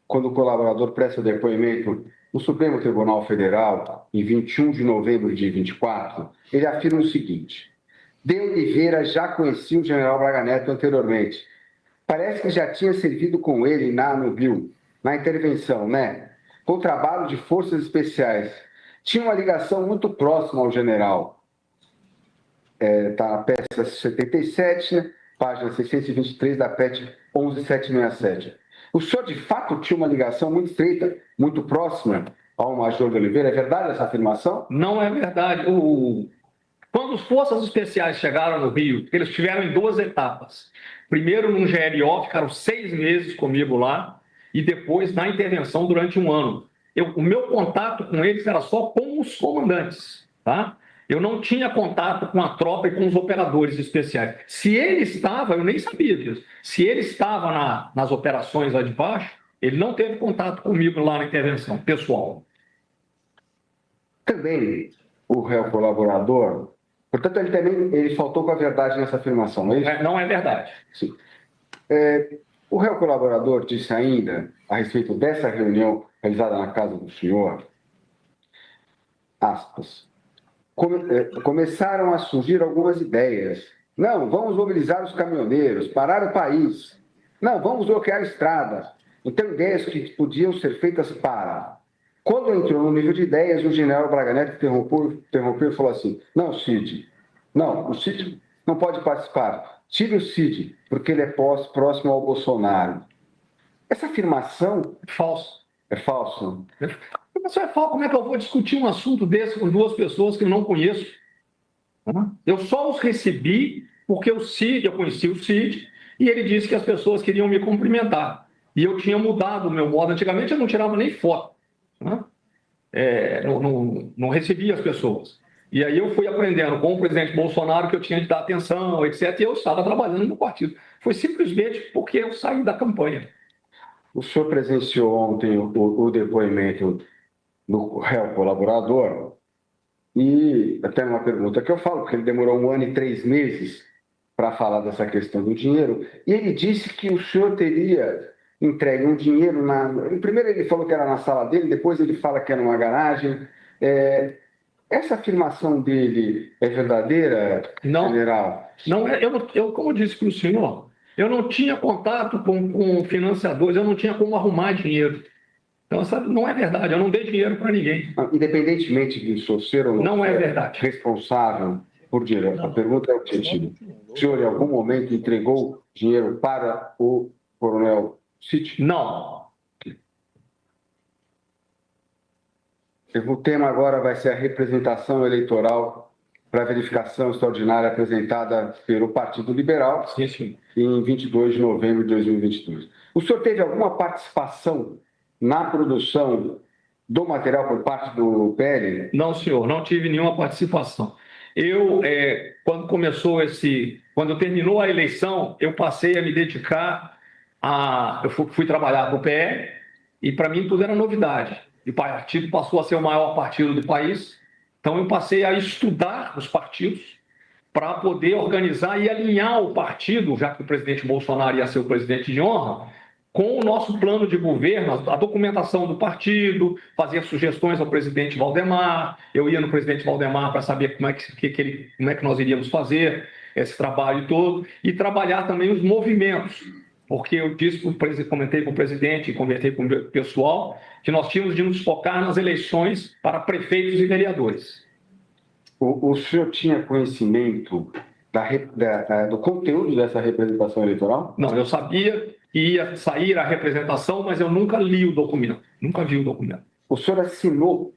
quando o colaborador presta depoimento no Supremo Tribunal Federal, em 21 de novembro de 24, ele afirma o seguinte: De Oliveira já conhecia o general Braga Neto anteriormente. Parece que já tinha servido com ele no Rio, na intervenção, né? Com o trabalho de forças especiais. Tinha uma ligação muito próxima ao general. Está na peça 77, né? Página 623 da PET 11767. O senhor, de fato, tinha uma ligação muito estreita, muito próxima ao Major de Oliveira? É verdade essa afirmação? Não é verdade. Quando as forças especiais chegaram no Rio, eles estiveram em 2 etapas. Primeiro num GLO, ficaram 6 meses comigo lá, e depois na intervenção durante 1 ano. O meu contato com eles era só com os comandantes, tá? Eu não tinha contato com a tropa e com os operadores especiais. Se ele estava, eu nem sabia disso. Se ele estava nas operações lá de baixo, ele não teve contato comigo lá na intervenção, pessoal. Também o réu colaborador, portanto, ele faltou com a verdade nessa afirmação, é isso? Não é verdade. Sim. O réu colaborador disse ainda, a respeito dessa reunião realizada na casa do senhor, aspas, começaram a surgir algumas ideias. Não, vamos mobilizar os caminhoneiros, parar o país. Não, vamos bloquear estradas. Então, ideias que podiam ser feitas para... Quando entrou no nível de ideias, o general Braga Neto interrompeu e falou assim, não, Cid, não, o Cid não pode participar. Tire o Cid, porque ele é próximo ao Bolsonaro. Essa afirmação... Falso. É falso? Isso é falso. Como é que eu vou discutir um assunto desse com 2 pessoas que eu não conheço? Eu só os recebi porque o Cid, eu conheci o Cid, e ele disse que as pessoas queriam me cumprimentar. E eu tinha mudado o meu modo. Antigamente eu não tirava nem foto. Não recebia as pessoas. E aí eu fui aprendendo com o presidente Bolsonaro que eu tinha de dar atenção, etc. E eu estava trabalhando no partido. Foi simplesmente porque eu saí da campanha. O senhor presenciou ontem o depoimento do réu colaborador e até uma pergunta que eu falo, porque ele demorou 1 ano e 3 meses para falar dessa questão do dinheiro, e ele disse que o senhor teria entregue um dinheiro primeiro ele falou que era na sala dele, depois ele fala que era numa garagem. Essa afirmação dele é verdadeira, Não, general? não é. Como eu disse para o senhor, eu não tinha contato com financiadores, eu não tinha como arrumar dinheiro. Então, essa não é verdade, eu não dei dinheiro para ninguém. Independentemente de o senhor ou Não é verdade. responsável por dinheiro, a pergunta é o sentido. O senhor, em algum momento, entregou dinheiro para o coronel Cid? Não. O tema agora vai ser a representação eleitoral para a verificação extraordinária apresentada pelo Partido Liberal Sim. em 22 de novembro de 2022. O senhor teve alguma participação na produção do material por parte do PL? Não, senhor, não tive nenhuma participação. Quando terminou a eleição, eu passei a me dedicar eu fui trabalhar para o PL e para mim tudo era novidade. E o partido passou a ser o maior partido do país, então eu passei a estudar os partidos para poder organizar e alinhar o partido, já que o presidente Bolsonaro ia ser o presidente de honra, com o nosso plano de governo, a documentação do partido, fazer sugestões ao presidente Valdemar. Eu ia no presidente Valdemar para saber como é que nós iríamos fazer esse trabalho todo, e trabalhar também os movimentos, porque eu comentei com o presidente e conversei com o pessoal, que nós tínhamos de nos focar nas eleições para prefeitos e vereadores. O senhor tinha conhecimento do conteúdo dessa representação eleitoral? Não, eu sabia que ia sair a representação, mas eu nunca li o documento, nunca vi o documento. O senhor assinou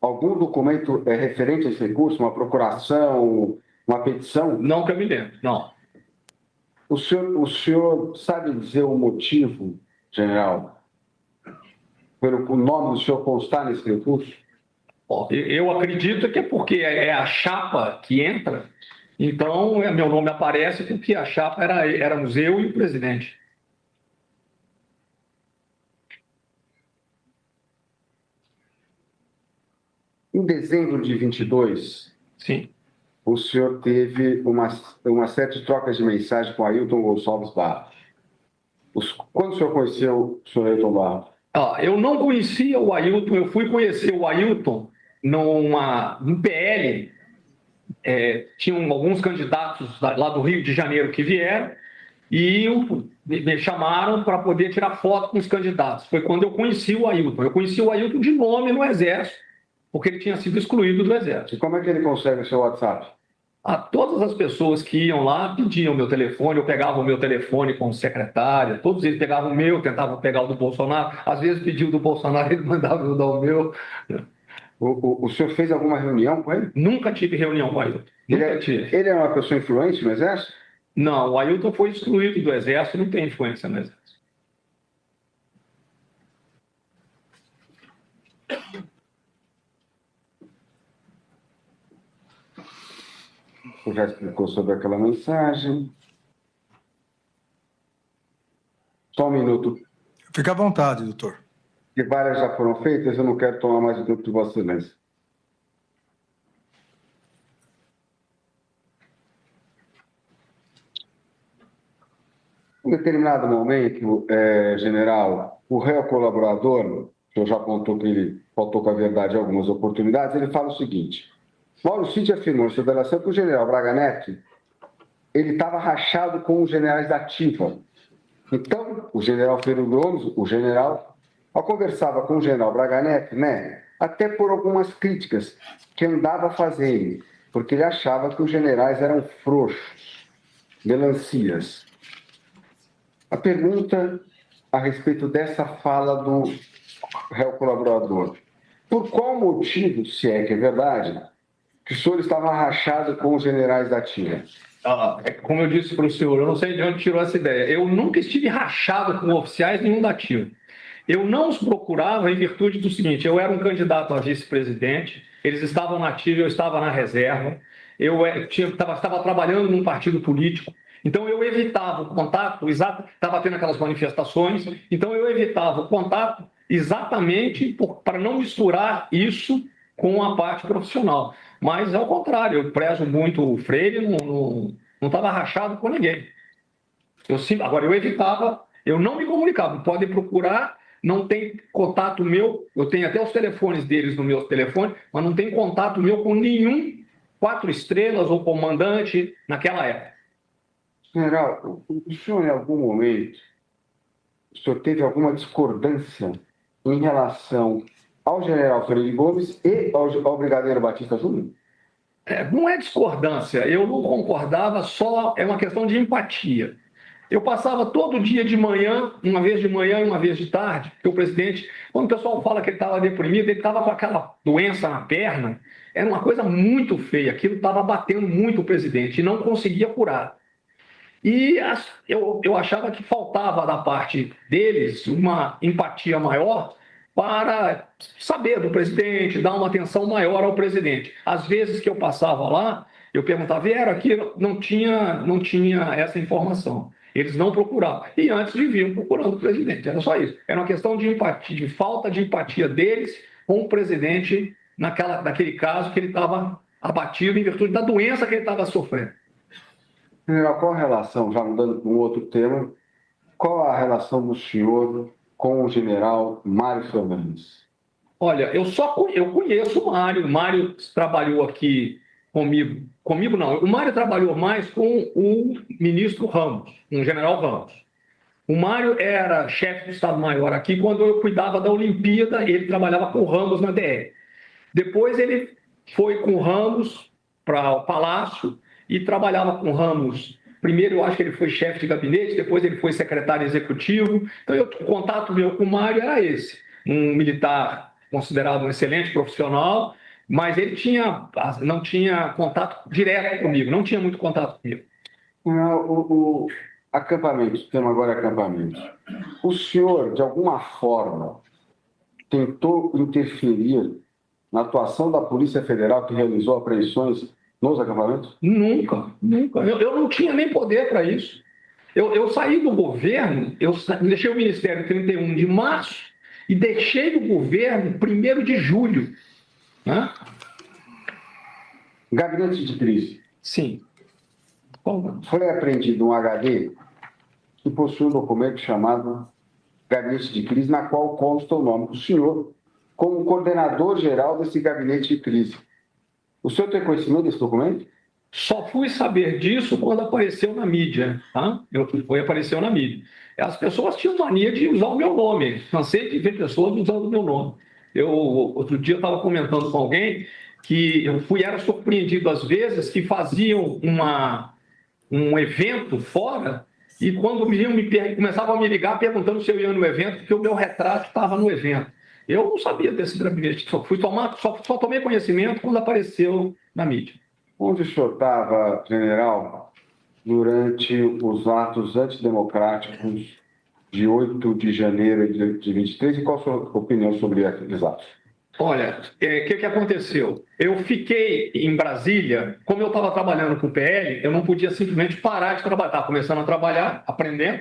algum documento referente a esse recurso, uma procuração, uma petição? Não que eu me lembro, não. O senhor sabe dizer o motivo, general, pelo o nome do senhor constar nesse recurso? Eu acredito que é porque é a chapa que entra, então meu nome aparece porque a chapa éramos eu e o presidente. Em dezembro de 22, Sim. o senhor teve uma série de trocas de mensagem com Ailton Gonçalves Barros. Quando o senhor conheceu o senhor Ailton Barros? Eu não conhecia o Ailton, eu fui conhecer o Ailton no PL. Tinham alguns candidatos lá do Rio de Janeiro que vieram e me chamaram para poder tirar foto com os candidatos. Foi quando eu conheci o Ailton. Eu conheci o Ailton de nome no Exército, porque ele tinha sido excluído do Exército. E como é que ele consegue o seu WhatsApp? a todas as pessoas que iam lá pediam meu telefone, eu pegava o meu telefone com o secretário, todos eles pegavam o meu, tentavam pegar o do Bolsonaro, às vezes pediam do Bolsonaro, ele mandava eu dar o meu. O senhor fez alguma reunião com ele? Nunca tive reunião com o Ailton. Nunca tive. Ele é uma pessoa influente no Exército? Não, o Ailton foi excluído do Exército, não tem influência no Exército. O já explicou sobre aquela mensagem. Só um minuto. Fica à vontade, doutor. Que várias já foram feitas, eu não quero tomar mais o tempo de Vossa Excelência. Em determinado momento, general, o réu colaborador, o senhor já apontou que ele faltou com a verdade em algumas oportunidades, ele fala o seguinte: Mauro Cid afirmou em sua delação que o general Braga Neto ele estava rachado com os generais da ativa. Então, o general Fernando Gomes, o general, ao conversava com o general Braga Neto, né, até por algumas críticas que andava fazendo, porque ele achava que os generais eram frouxos, melancias. A pergunta a respeito dessa fala do réu colaborador: por qual motivo, se é que é verdade, que o senhor estava rachado com os generais da ativa? Como eu disse para o senhor, eu não sei de onde tirou essa ideia. Eu nunca estive rachado com oficiais nenhum da ativa. Eu não os procurava em virtude do seguinte: eu era um candidato a vice-presidente, eles estavam na ativa, eu estava na reserva, eu estava trabalhando num partido político, então eu evitava o contato, estava tendo aquelas manifestações, então eu evitava o contato exatamente para não misturar isso com a parte profissional. Mas, ao contrário, eu prezo muito o Freire, não estava rachado com ninguém. Agora, eu evitava, eu não me comunicava. Podem procurar, não tem contato meu, eu tenho até os telefones deles no meu telefone, mas não tem contato meu com nenhum 4 estrelas ou comandante naquela época. General, o senhor, em algum momento, o senhor teve alguma discordância em relação ao general Freire Gomes e ao brigadeiro Batista Júnior? Não é discordância, eu não concordava, só é uma questão de empatia. Eu passava todo dia de manhã, uma vez de manhã e uma vez de tarde, porque o presidente, quando o pessoal fala que ele estava deprimido, ele estava com aquela doença na perna, era uma coisa muito feia, aquilo estava batendo muito o presidente e não conseguia curar. E eu achava que faltava da parte deles uma empatia maior para saber do presidente, dar uma atenção maior ao presidente. Às vezes que eu passava lá, eu perguntava: vieram aqui, não tinha essa informação. Eles não procuravam. E antes viviam procurando o presidente. Era só isso. Era uma questão de empatia, de falta de empatia deles com o presidente naquele caso que ele estava abatido em virtude da doença que ele estava sofrendo. General, qual a relação, já mudando para um outro tema, qual a relação do senhor com o general Mário Fernandes? Olha, eu conheço o Mário. O Mário trabalhou aqui comigo. Comigo não. O Mário trabalhou mais com o ministro Ramos, com o general Ramos. O Mário era chefe do Estado-Maior aqui quando eu cuidava da Olimpíada, ele trabalhava com o Ramos na DR. Depois ele foi com o Ramos para o Palácio e trabalhava com o Ramos. Primeiro, eu acho que ele foi chefe de gabinete, depois ele foi secretário executivo. Então, o contato meu com o Mário era esse. Um militar considerado um excelente profissional, mas ele não tinha contato direto comigo, não tinha muito contato comigo. O acampamento, o tema agora é acampamento. O senhor, de alguma forma, tentou interferir na atuação da Polícia Federal que realizou apreensões nos acampamentos? Nunca. Eu não tinha nem poder para isso. Eu saí do governo, eu deixei o Ministério em 31 de março e deixei do governo 1º de julho. Né? Gabinete de crise. Sim. Foi apreendido um HD que possui um documento chamado Gabinete de Crise, na qual consta o nome do senhor como coordenador geral desse gabinete de crise. O senhor tem conhecimento desse documento? Só fui saber disso quando apareceu na mídia. Tá? Apareceu na mídia. As pessoas tinham mania de usar o meu nome. Cansei de ver pessoas usando o meu nome. Outro dia eu estava comentando com alguém que era surpreendido às vezes que faziam um evento fora e quando começavam a me ligar perguntando se eu ia no evento, porque o meu retrato estava no evento. Eu não sabia desse gabinete, só tomei conhecimento quando apareceu na mídia. Onde o senhor estava, general, durante os atos antidemocráticos de 8 de janeiro de 23 e qual a sua opinião sobre aqueles atos? Olha, o que aconteceu? Eu fiquei em Brasília, como eu estava trabalhando com o PL, eu não podia simplesmente parar de trabalhar, estava começando a trabalhar, aprendendo.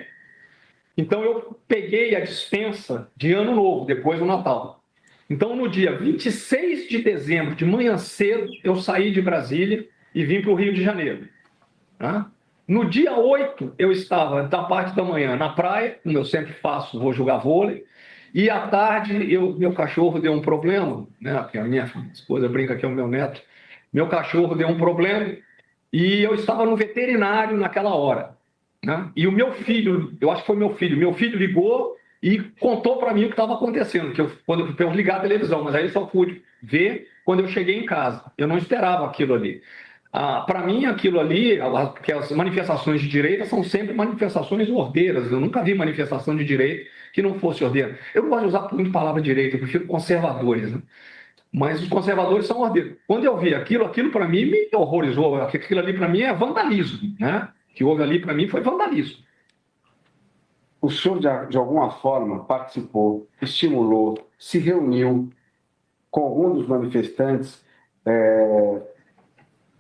Então eu peguei a dispensa de Ano Novo, depois do Natal. Então no dia 26 de dezembro, de manhã cedo, eu saí de Brasília e vim para o Rio de Janeiro. Tá? No dia 8, eu estava, da parte da manhã, na praia, como eu sempre faço, vou jogar vôlei. E à tarde, meu cachorro deu um problema, né? Porque a minha esposa brinca que é o meu neto. Meu cachorro deu um problema e eu estava no veterinário naquela hora. Né? E o meu filho, eu acho que foi meu filho ligou e contou para mim o que estava acontecendo, quando eu ligar a televisão, mas aí eu só pude ver quando eu cheguei em casa. Eu não esperava aquilo ali. Para mim, aquilo ali, porque as manifestações de direita são sempre manifestações ordeiras. Eu nunca vi manifestação de direita que não fosse ordeira. Eu não gosto de usar muito a palavra direita, eu prefiro conservadores. Né? Mas os conservadores são ordeiros. Quando eu vi aquilo para mim me horrorizou. Aquilo ali para mim é vandalismo. Né? O que houve ali para mim foi vandalismo. O senhor, de alguma forma, participou, estimulou, se reuniu com algum dos manifestantes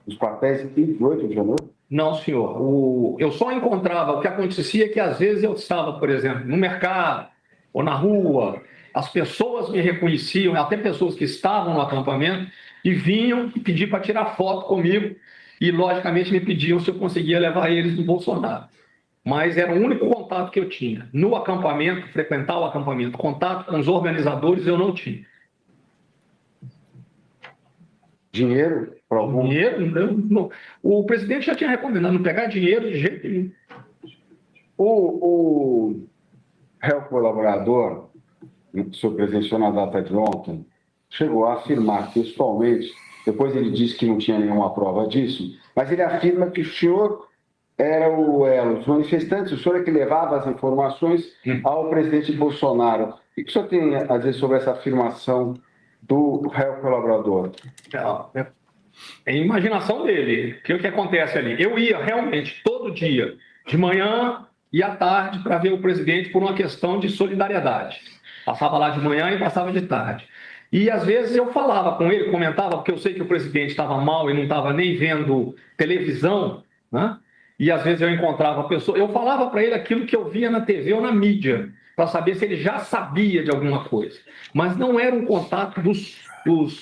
dos quartéis de 8 de janeiro? Não, senhor. Eu só encontrava, o que acontecia é que às vezes eu estava, por exemplo, no mercado ou na rua, as pessoas me reconheciam, até pessoas que estavam no acampamento, e vinham e pediam para tirar foto comigo, e logicamente me pediam se eu conseguia levar eles do Bolsonaro. Mas era o único contato que eu tinha. No acampamento, frequentar o acampamento, contato com os organizadores eu não tinha. Dinheiro para algum? Dinheiro? Não. O presidente já tinha recomendado não pegar dinheiro de jeito nenhum. O réu colaborador, que o senhor presenciou na data de ontem, chegou a afirmar textualmente, depois ele disse que não tinha nenhuma prova disso, mas ele afirma que o senhor era o elo dos manifestantes, o senhor é que levava as informações ao presidente Bolsonaro. O que o senhor tem a dizer sobre essa afirmação do réu colaborador? É a imaginação dele. O que acontece ali? Eu ia realmente todo dia, de manhã e à tarde, para ver o presidente por uma questão de solidariedade. Passava lá de manhã e passava de tarde. E às vezes eu falava com ele, comentava, porque eu sei que o presidente estava mal e não estava nem vendo televisão, né? E às vezes eu encontrava a pessoa, eu falava para ele aquilo que eu via na TV ou na mídia, para saber se ele já sabia de alguma coisa. Mas não era um contato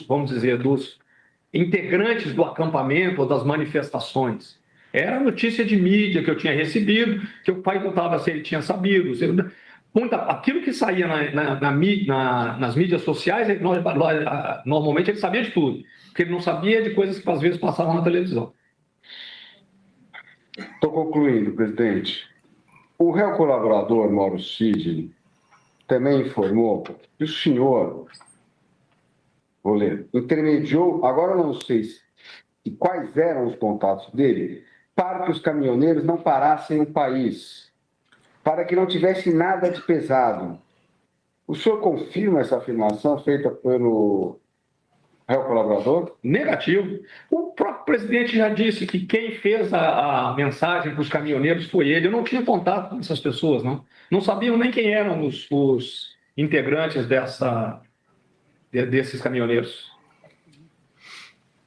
vamos dizer, dos integrantes do acampamento ou das manifestações. Era notícia de mídia que eu tinha recebido, que o pai contava se ele tinha sabido. Aquilo que saía nas mídias sociais, normalmente ele sabia de tudo, porque ele não sabia de coisas que às vezes passavam na televisão. Estou concluindo, presidente. O réu colaborador, Mauro Cid, também informou que o senhor, vou ler, intermediou, agora eu não sei quais eram os contatos dele, para que os caminhoneiros não parassem o país, para que não tivesse nada de pesado. O senhor confirma essa afirmação feita pelo réu colaborador? Negativo. O próprio presidente já disse que quem fez a mensagem para os caminhoneiros foi ele. Eu não tinha contato com essas pessoas, não. Não sabiam nem quem eram os integrantes desses caminhoneiros.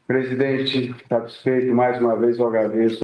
Presidente, satisfeito, mais uma vez eu agradeço